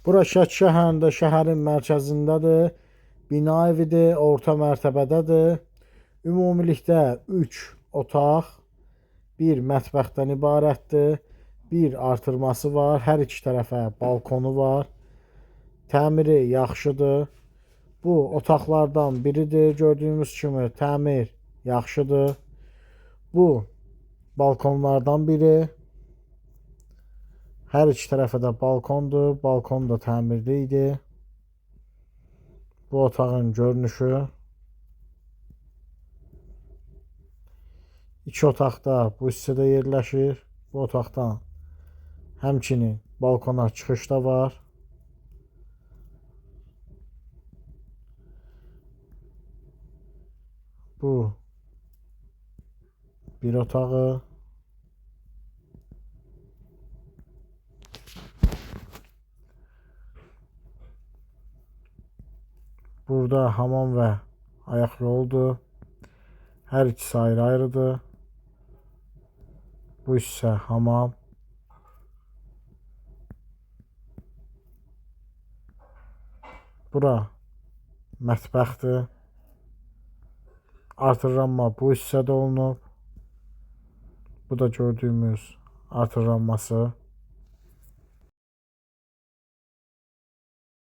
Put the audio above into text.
Bura Şəki şəhərində, şəhərin mərkəzindədir. Bina evidir, orta mərtəbədədir. Ümumilikdə 3 otaq, bir mətbəxdən ibarətdir. Bir artırması var, hər iki tərəfə balkonu var. Təmiri yaxşıdır. Bu otaqlardan biridir. Gördüyünüz kimi təmir yaxşıdır. Bu balkonlardan biri. Hər iki tərəfə də balkondur. Balkon da təmirli idi. Bu otağın görünüşü. İki otaq da bu hissədə yerləşir. Bu otaqdan həmçinin balkona çıxış da var. Bu bir otağı. Burada hamam və ayaq yoludur. Hər ikisi ayrı-ayrıdır. Bu hissə hamam. Bura mətbəxdir. Artırlanma bu hissədə olunub. Bu da gördüyümüz artırlanması.